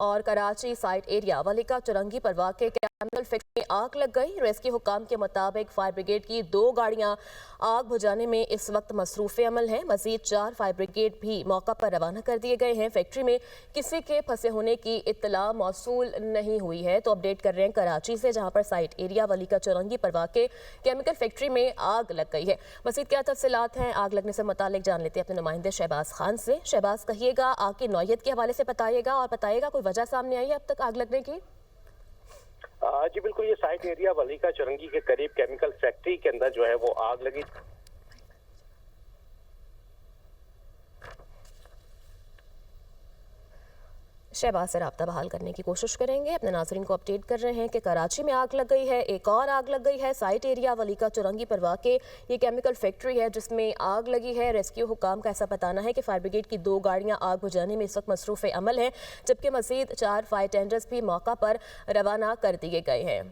और Karachi site area वलीका Chowrangi पर वाक़े केमिकल फैक्ट्री में आग लग गई। रेस्क्यू हुकाम के मुताबिक फायर ब्रिगेड की 2 गाड़ियां आग बुझाने में इस वक्त मसरूफ़ अमल हैं। मजीद 4 फायर ब्रिगेड भी मौका पर रवाना कर दिए गए हैं। फैक्ट्री में किसी के फंसे होने की इत्तला मौसूल नहीं हुई है। तो अपडेट कर रहे हैं कराची से, जहाँ पर साइट एरिया वलीका चुरंगी पर वाक़े केमिकल फैक्ट्री में आग लग गई है। मजीद क्या तफसीलात हैं आग लगने से मुतालिक जान लेते हैं अपने नुमाइंदे शहबाज खान से। शहबाज, कहिएगा आग की नौयत के हवाले से बताइएगा और बताइएगा कोई वजह सामने आई है अब तक आग लगने की? जी बिल्कुल, ये साइट एरिया वलीका चुरंगी के करीब केमिकल फैक्ट्री के अंदर जो है वो आग लगी। शहबाज से रब्ता बहाल करने की कोशिश करेंगे। अपने नाज़रीन को अपडेट कर रहे हैं कि कराची में आग लग गई है। एक और आग लग गई है साइट एरिया वलीका चुरंगी पर वाक़े ये केमिकल फैक्ट्री है जिसमें आग लगी है। रेस्क्यू हुकाम का ऐसा बताना है कि फायर ब्रिगेड की 2 गाड़ियां आग बुझाने में इस वक्त मसरूफ़ अमल हैं, जबकि मज़ीद 4 फायर टेंडर्स भी मौका पर रवाना कर दिए गए हैं।